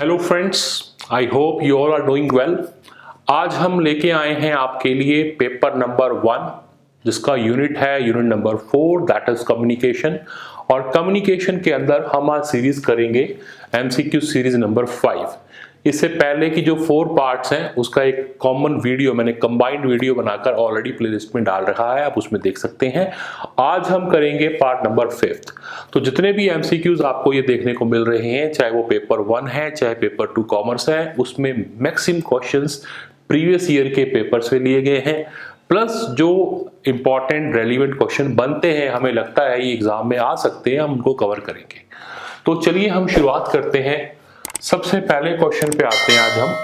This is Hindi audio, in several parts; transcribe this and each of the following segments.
Hello friends, I hope you all are doing well. आज हम लेके आए हैं आपके लिए पेपर नंबर 1 जिसका यूनिट है unit number 4 that is communication. और कम्युनिकेशन के अंदर हम आज सीरीज करेंगे एमसीक्यू सीरीज नंबर 5। इससे पहले की जो 4 पार्ट्स हैं उसका एक कॉमन वीडियो मैंने कंबाइंड वीडियो बनाकर ऑलरेडी प्लेलिस्ट में डाल रखा है, आप उसमें देख सकते हैं। आज हम करेंगे पार्ट नंबर 5। तो जितने भी एमसीक्यूज आपको ये देखने को मिल रहे हैं, चाहे वो पेपर 1 है चाहे पेपर 2 कॉमर्स है, उसमें मैक्सिमम क्वेश्चंस प्रीवियस ईयर के पेपर से लिए गए हैं, प्लस जो इंपॉर्टेंट रेलिवेंट क्वेश्चन बनते हैं हमें लगता है ये एग्जाम में आ सकते हैं, हम उनको कवर करेंगे। तो चलिए हम शुरुआत करते हैं। सबसे पहले क्वेश्चन पे आते हैं। आज हम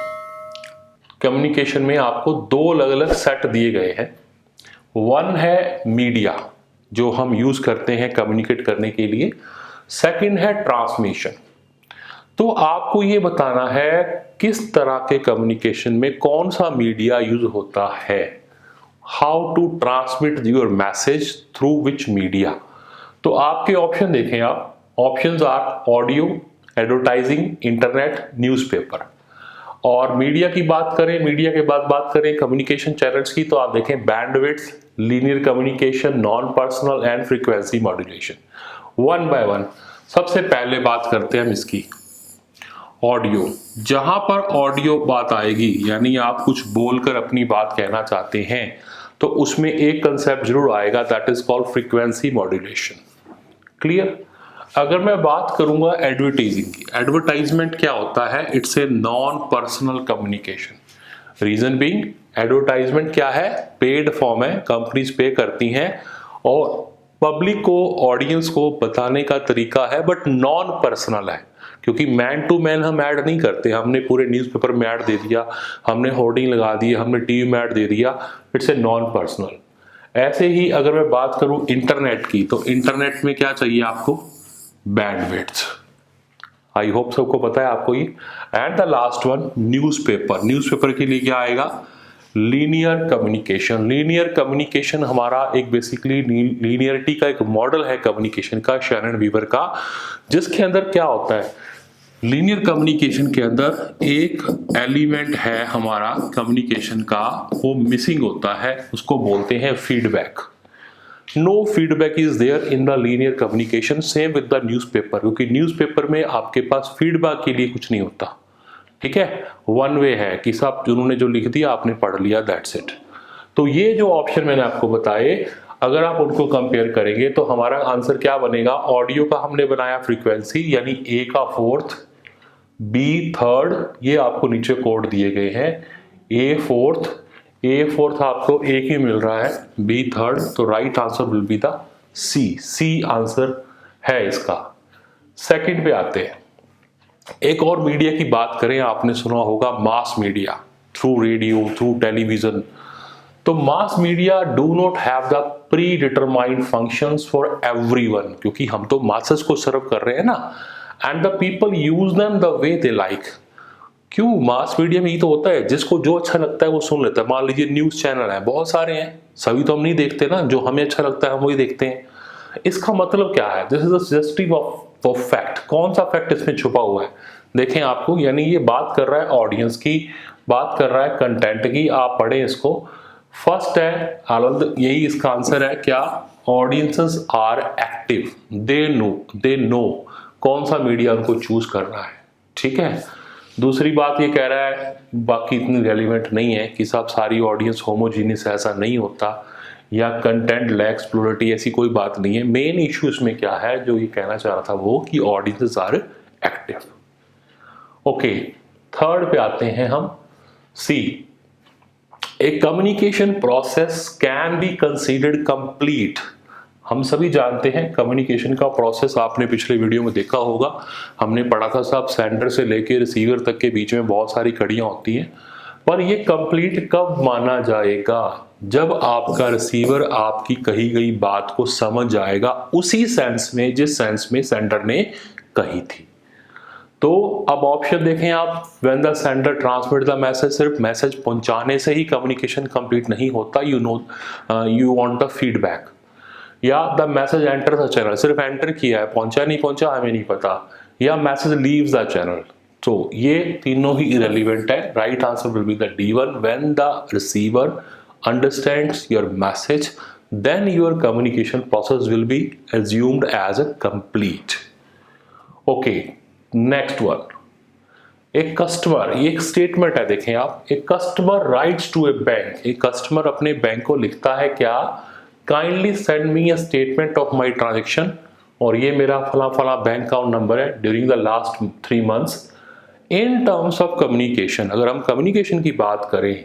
कम्युनिकेशन में आपको 2 अलग अलग सेट दिए गए हैं। वन है मीडिया जो हम यूज करते हैं कम्युनिकेट करने के लिए, सेकंड है ट्रांसमिशन। तो आपको ये बताना है किस तरह के कम्युनिकेशन में कौन सा मीडिया यूज होता है, how to transmit your message through which media. तो आपके ऑप्शन देखें आप, options are audio, advertising, internet, newspaper. और मीडिया की बात करें, मीडिया के बाद बात करें कम्युनिकेशन चैनल्स की, तो आप देखें bandwidth, linear communication, non personal and frequency modulation. One by one सबसे पहले बात करते हैं हम इसकी ऑडियो। जहां पर ऑडियो बात आएगी यानी आप कुछ बोलकर अपनी बात कहना चाहते हैं तो उसमें एक कंसेप्ट जरूर आएगा, that is called frequency modulation. Clear. अगर मैं बात करूंगा एडवर्टाइजिंग की, एडवर्टाइजमेंट क्या होता है? It's a non personal communication. Reason being, advertisement क्या है? पेड फॉर्म है, कंपनीज पे करती हैं और पब्लिक को, ऑडियंस को बताने का तरीका है, बट नॉन पर्सनल है, क्योंकि मैन टू मैन हम ऐड नहीं करते। हमने पूरे न्यूज़पेपर में ऐड दे दिया, हमने होर्डिंग लगा दी, हमने टीवी में ऐड दे दिया, इट्स ए नॉन पर्सनल। ऐसे ही अगर मैं बात करूं इंटरनेट की, तो इंटरनेट में क्या चाहिए आपको? बैंडविड्थ। आई होप सबको पता है आपको ये। And the last one newspaper. Newspaper के लिए क्या आएगा? Linear communication. लीनियर कम्युनिकेशन हमारा एक बेसिकली लीनियरिटी का एक मॉडल है कम्युनिकेशन का, शैनन वीवर का, जिसके अंदर क्या होता है? लीनियर कम्युनिकेशन के अंदर एक एलिमेंट है हमारा कम्युनिकेशन का, वो मिसिंग होता है, उसको बोलते हैं feedback. No feedback is there in the linear communication, same with the newspaper, क्योंकि न्यूज़पेपर में आपके पास फीडबैक के लिए कुछ नहीं होता। ठीक है, वन वे है कि सब उन्होंने जो लिख दिया आपने पढ़ लिया, दैट्स इट। तो ये जो ऑप्शन मैंने आपको बताए, अगर आप उनको कंपेयर करेंगे तो हमारा आंसर क्या बनेगा? ऑडियो का हमने बनाया फ्रीक्वेंसी यानी ए का 4th, बी 3rd, ये आपको नीचे कोड दिए गए हैं, ए 4th आपको एक ही मिल रहा है, बी 3rd, तो right answer will be the C answer है इसका। सेकंड पे आते हैं। एक और मीडिया की बात करें, आपने सुना होगा mass media, through radio, through television. तो mass media do not have the predetermined functions for everyone, क्योंकि हम तो मासेस को सर्व कर रहे हैं ना, and the people use them the way they like. क्यों? मास मीडिया में ये तो होता है, जिसको जो अच्छा लगता है वो सुन लेता है। मान लीजिए न्यूज चैनल है, बहुत सारे हैं, सभी तो हम नहीं देखते ना, जो हमें अच्छा लगता है हम वही देखते हैं। इसका मतलब क्या है? This is the suggestive of fact. कौन सा फैक्ट इसमें छुपा हुआ है? देखें आपको, यानी ये बात कर रहा है ऑडियंस की, बात कर रहा है कंटेंट की। आप पढ़ें इसको। फर्स्ट है आनंद, यही इसका आंसर है क्या? Audiences are active, they know कौन सा मीडिया उनको चूज करना है। ठीक है। दूसरी बात ये कह रहा है, बाकी इतनी रेलिवेंट नहीं है कि सब सारी ऑडियंस होमोजीनियस, ऐसा नहीं होता, या कंटेंट लैक्स प्लुरलिटी, ऐसी कोई बात नहीं है। मेन इश्यू इसमें क्या है जो ये कहना चाह रहा था वो, कि audiences are active. Okay, 3rd पे आते हैं हम, see. A communication process can be considered complete. हम सभी जानते हैं कम्युनिकेशन का प्रोसेस, आपने पिछले वीडियो में देखा होगा, हमने पढ़ा था साहब, सेंडर से लेकर रिसीवर तक के बीच में बहुत सारी कड़ियां होती हैं। पर ये कंप्लीट कब माना जाएगा? जब आपका रिसीवर आपकी कही गई बात को समझ जाएगा उसी सेंस में जिस सेंस में सेंडर ने कही थी। तो अब ऑप्शन देखें आप, when the sender transmit the message, सिर्फ मैसेज पहुंचाने से ही कम्युनिकेशन कंप्लीट नहीं होता, यू वांट द फीडबैक। या the message enter the channel, सिर्फ एंटर किया है, पहुंचा नहीं पहुंचा हमें नहीं पता, या मैसेज लीव्स द चैनल। तो ये तीनों ही इरेलीवेंट है. Right answer will be the D1. When the receiver understands your message, then your communication process will be assumed as a complete. Okay, next one. एक कस्टमर, ये एक स्टेटमेंट है, देखें आप. एक customer writes to a bank, एक कस्टमर अपने बैंक को लिखता है क्या, kindly send me a statement of my transaction, और ये मेरा फला फला बैंक अकाउंट नंबर है during the last 3 months. In terms of communication, अगर हम कम्युनिकेशन की बात करें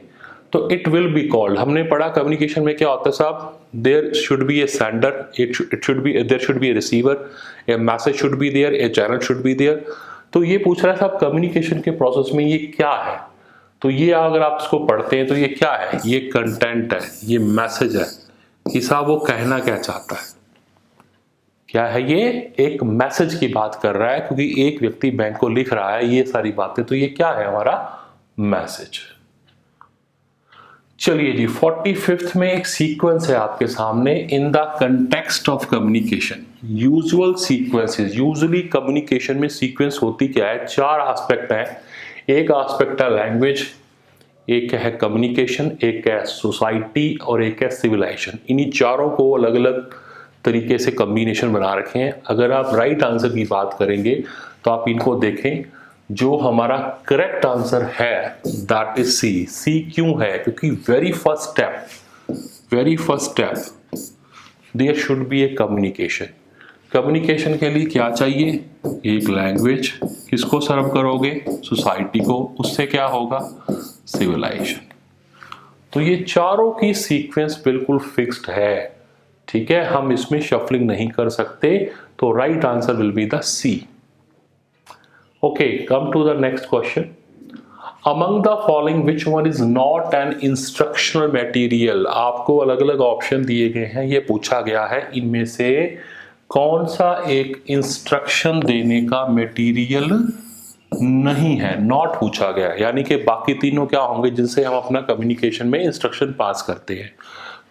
तो इट विल बी कॉल्ड, हमने पढ़ा कम्युनिकेशन में क्या होता है साहब, there should be a sender, there should be a receiver, a message should be there, a channel should be there. तो ये पूछ रहा है साहब कम्युनिकेशन के प्रोसेस में ये क्या है, तो ये अगर आप इसको पढ़ते हैं तो ये क्या है, ये कंटेंट है, ये मैसेज है कि साहब वो कहना क्या चाहता है. क्या है ये, एक मैसेज की बात कर रहा है, क्योंकि एक व्यक्ति बैंक को लिख रहा है ये सारी बातें, तो ये क्या है हमारा मैसेज. चलिए जी, 45th में एक सीक्वेंस है आपके सामने. In the context of communication, usual sequences. Usually communication में सीक्वेंस होती क्या है, 4 एस्पेक्ट हैं. एक एस्पेक्ट है लैंग्वेज, एक है कम्युनिकेशन, एक है सोसाइटी और एक है सिविलाइजेशन. इन्हीं चारों को अलग अलग तरीके से कम्बिनेशन बना रखे हैं. अगर आप राइट आंसर की बात करेंगे तो आप इनको देखें. जो हमारा करेक्ट आंसर है दैट इज सी. सी क्यों है, क्योंकि very first step there should be a communication. Communication के लिए क्या चाहिए, एक लैंग्वेज, किसको सर्व करोगे, सोसाइटी को, उससे क्या होगा, सिविलाइजेशन. तो ये चारों की सीक्वेंस बिल्कुल फिक्स्ड है, ठीक है, हम इसमें शफलिंग नहीं कर सकते. तो right answer will be the C. Okay, come to the next question. Among the following, which one is not an instructional material? आपको अलग अलग ऑप्शन दिए गए हैं, ये पूछा गया है इनमें से कौन सा एक इंस्ट्रक्शन देने का मटेरियल नहीं है, नॉट पूछा गया है. यानी कि बाकी तीनों क्या होंगे जिनसे हम अपना कम्युनिकेशन में इंस्ट्रक्शन पास करते हैं.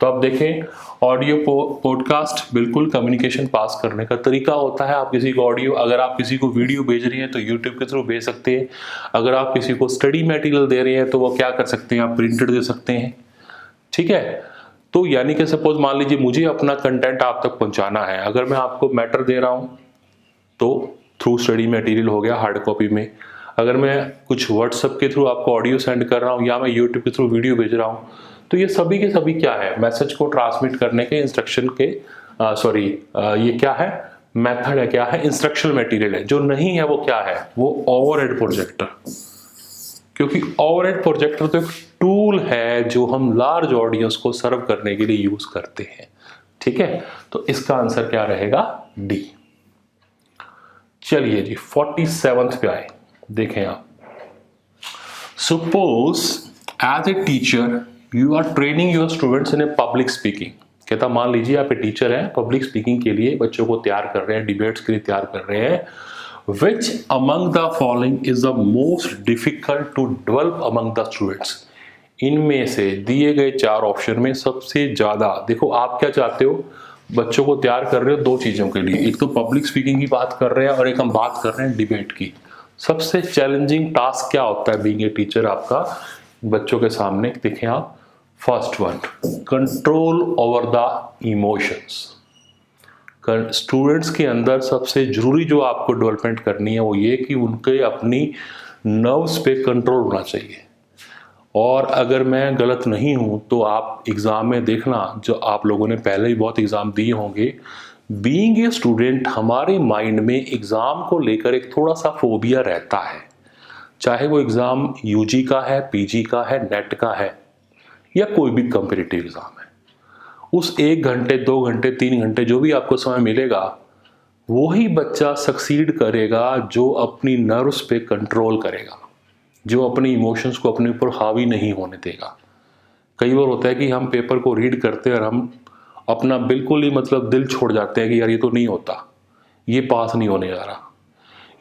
तो अब देखें, ऑडियो पॉडकास्ट बिल्कुल कम्युनिकेशन पास करने का तरीका होता है. आप किसी को ऑडियो, अगर आप किसी को वीडियो भेज रही हैं तो यूट्यूब के थ्रू भेज सकते हैं. अगर आप किसी को स्टडी मटेरियल दे रहे हैं तो वो क्या कर सकते हैं, आप प्रिंटेड दे सकते हैं, ठीक है. तो यानी कि सपोज मान लीजिए मुझे अपना कंटेंट आप तक पहुंचाना है, अगर मैं आपको मैटर दे रहा हूं तो थ्रू स्टडी मटेरियल हो गया हार्ड कॉपी में. अगर मैं कुछ व्हाट्सएप के थ्रू आपको ऑडियो सेंड कर रहा हूं या मैं यूट्यूब के थ्रू वीडियो भेज रहा हूं, तो ये सभी के सभी क्या है, मैसेज को ट्रांसमिट करने के इंस्ट्रक्शन के ये क्या है, मेथड है, क्या है, इंस्ट्रक्शनल मटेरियल है. जो नहीं है वो क्या है, वो ओवरहेड प्रोजेक्टर. क्योंकि ओवरहेड प्रोजेक्टर तो एक टूल है जो हम लार्ज ऑडियंस को सर्व करने के लिए यूज करते हैं, ठीक है. तो इसका आंसर क्या रहेगा, डी. चलिए जी, 47th पे आए. देखें आप, suppose as a teacher you are training your students in a public speaking. कहता मान लीजिए आप एक टीचर हैं, पब्लिक स्पीकिंग के लिए बच्चों को तैयार कर रहे हैं, डिबेट्स के लिए तैयार कर रहे हैं. Which among the following is the most difficult to develop among the students. इनमें से दिए गए 4 ऑप्शन में सबसे ज्यादा, देखो आप क्या चाहते हो, बच्चों को तैयार कर रहे हो 2 चीजों के लिए, एक तो पब्लिक स्पीकिंग की बात कर रहे हैं और एक हम बात कर रहे हैं डिबेट की. सबसे चैलेंजिंग टास्क क्या होता है बीइंग ए टीचर आपका बच्चों के सामने, देखें आप. First one, control over the emotions. Students के अंदर सबसे जरूरी जो आपको डेवलपमेंट करनी है वो ये कि उनके अपनी नर्व्स पे कंट्रोल होना चाहिए. और अगर मैं गलत नहीं हूं तो आप एग्जाम में देखना, जो आप लोगों ने पहले ही बहुत एग्जाम दिए होंगे, बीइंग ए स्टूडेंट हमारे माइंड में एग्जाम को लेकर एक थोड़ा सा फोबिया रहता है. चाहे वो एग्जाम यूजी का है, पीजी का है, नेट का है या कोई भी कॉम्पिटिटिव एग्जाम है, उस 1 घंटे 2 घंटे 3 घंटे जो भी आपको समय मिलेगा वही बच्चा सक्सीड करेगा जो अपनी नर्व्स पे कंट्रोल करेगा, जो अपनी इमोशंस को अपने ऊपर हावी नहीं होने देगा. कई बार होता है कि हम पेपर को रीड करते हैं और हम अपना बिल्कुल ही मतलब दिल छोड़ जाते हैं कि यार ये तो नहीं होता, ये पास नहीं होने जा रहा.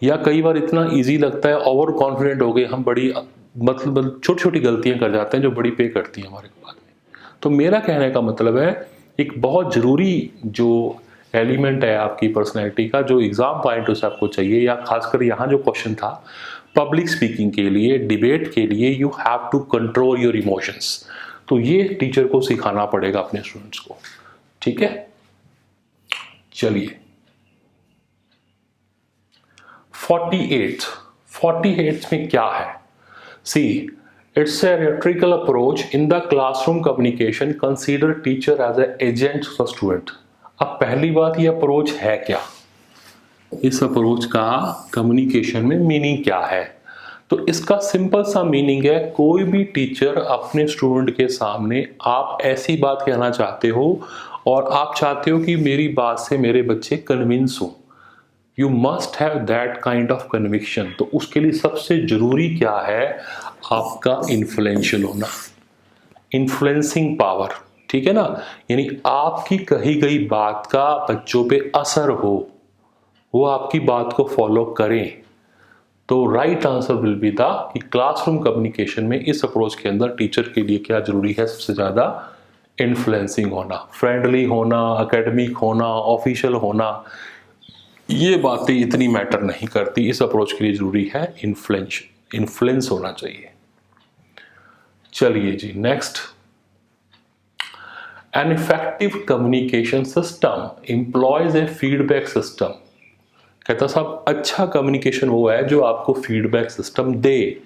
या कई बार इतना इजी लगता है, ओवर कॉन्फिडेंट हो गए हम, बड़ी मतलब छोटी छोटी गलतियां कर जाते हैं जो बड़ी पे करती हैं हमारे बाद में. तो मेरा कहने का मतलब है, एक बहुत ज़रूरी जो एलिमेंट है आपकी पर्सनैलिटी का, जो एग्ज़ाम पॉइंट से आपको चाहिए, या खासकर यहाँ जो क्वेश्चन था पब्लिक स्पीकिंग के लिए, डिबेट के लिए you have to control your emotions. तो ये टीचर को सिखाना पड़ेगा अपने स्टूडेंट्स को, ठीक है। चलिए 48 में क्या है? See, it's a rhetorical approach in the classroom communication, consider teacher as an agent for student। अब पहली बात, ये अप्रोच है क्या? इस अप्रोच का कम्युनिकेशन में मीनिंग क्या है? तो इसका सिंपल सा मीनिंग है, कोई भी टीचर अपने स्टूडेंट के सामने आप ऐसी बात कहना चाहते हो और आप चाहते हो कि मेरी बात से मेरे बच्चे कन्विंस हो, you must have that kind of conviction. तो उसके लिए सबसे जरूरी क्या है? आपका इन्फ्लुएंशियल होना, इन्फ्लुएंसिंग पावर, ठीक है ना। यानी आपकी कही गई बात का बच्चों पे असर हो, वो आपकी बात को फॉलो करें। तो right answer will be the कि क्लासरूम कम्युनिकेशन में इस अप्रोच के अंदर टीचर के लिए क्या जरूरी है? सबसे ज्यादा इन्फ्लुएंसिंग होना, फ्रेंडली होना, एकेडमिक होना, ऑफिशियल होना, ये बातें इतनी मैटर नहीं करती। इस अप्रोच के लिए जरूरी है इन्फ्लुएंस होना चाहिए। चलिए जी next, an effective communication system employs a feedback system. कहता साहब अच्छा कम्युनिकेशन वो है जो आपको फीडबैक सिस्टम दे।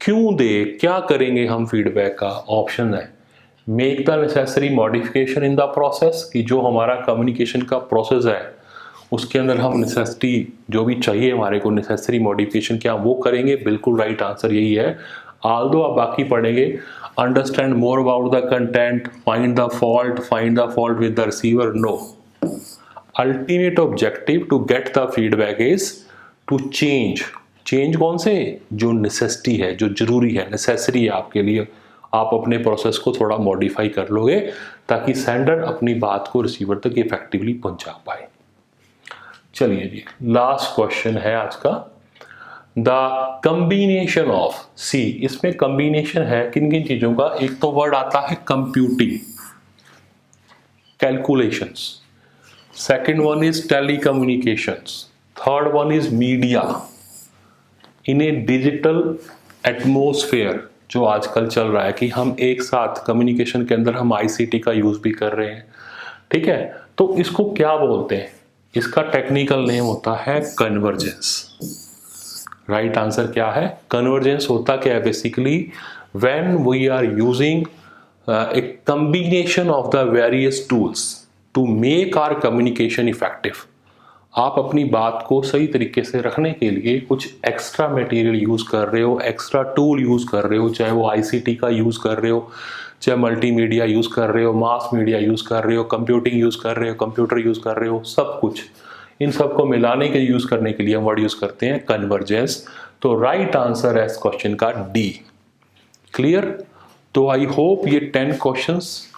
क्यों दे, क्या करेंगे हम फीडबैक का? ऑप्शन है, make the necessary modification in the process, कि जो हमारा कम्युनिकेशन का प्रोसेस है उसके अंदर हम नेसेसिटी जो भी चाहिए हमारे को, नेसेसरी मॉडिफिकेशन क्या वो करेंगे। बिल्कुल राइट आंसर यही है। आल्दो आप बाकी पढ़ेंगे, understand more about the content, find the fault with the receiver, no. Ultimate objective to get the feedback is to change कौन से? जो नेसेसिटी है, जो जरूरी है, नेसेसरी है आपके लिए। आप अपने प्रोसेस को थोड़ा मॉडिफाई कर लोगे ताकि सेंडर अपनी बात को रिसीवर तक इफेक्टिवली पहुंचा पाए। चलिए जी लास्ट क्वेश्चन है आज का, द कम्बिनेशन ऑफ, सी इसमें कम्बिनेशन है किन किन चीजों का? एक तो वर्ड आता है computing, calculations, second one is telecommunications, third one is media in A digital atmosphere, जो आजकल चल रहा है कि हम एक साथ कम्युनिकेशन के अंदर हम आईसीटी का यूज भी कर रहे हैं, ठीक है। तो इसको क्या बोलते हैं? इसका टेक्निकल नेम होता है कन्वर्जेंस। राइट आंसर क्या है? कन्वर्जेंस होता क्या है? Basically when we are using a combination of the various tools to make our communication effective. आप अपनी बात को सही तरीके से रखने के लिए कुछ एक्स्ट्रा मटेरियल यूज कर रहे हो, एक्स्ट्रा टूल यूज कर रहे हो, चाहे वो आईसीटी का यूज कर रहे हो, चाहे मल्टीमीडिया यूज कर रहे हो, मास मीडिया यूज कर रहे हो, कंप्यूटिंग यूज कर रहे हो, कंप्यूटर यूज कर रहे हो, सब कुछ इन सबको मिलाने के यूज करने के लिए हम वर्ड यूज करते हैं कन्वर्जेंस। तो राइट आंसर है इस क्वेश्चन का डी। क्लियर? तो आई होप ये 10 क्वेश्चंस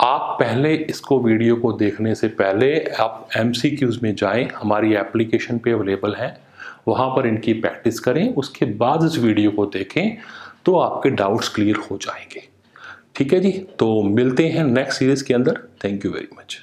आप पहले इसको वीडियो को देखने से पहले आप एमसीक्यूज में जाएं, हमारी एप्लीकेशन पे अवेलेबल है, वहां पर इनकी प्रैक्टिस करें, उसके बाद इस वीडियो को देखें तो आपके डाउट्स क्लियर हो जाएंगे। ठीक है जी, तो मिलते हैं नेक्स्ट सीरीज के अंदर। Thank you very much.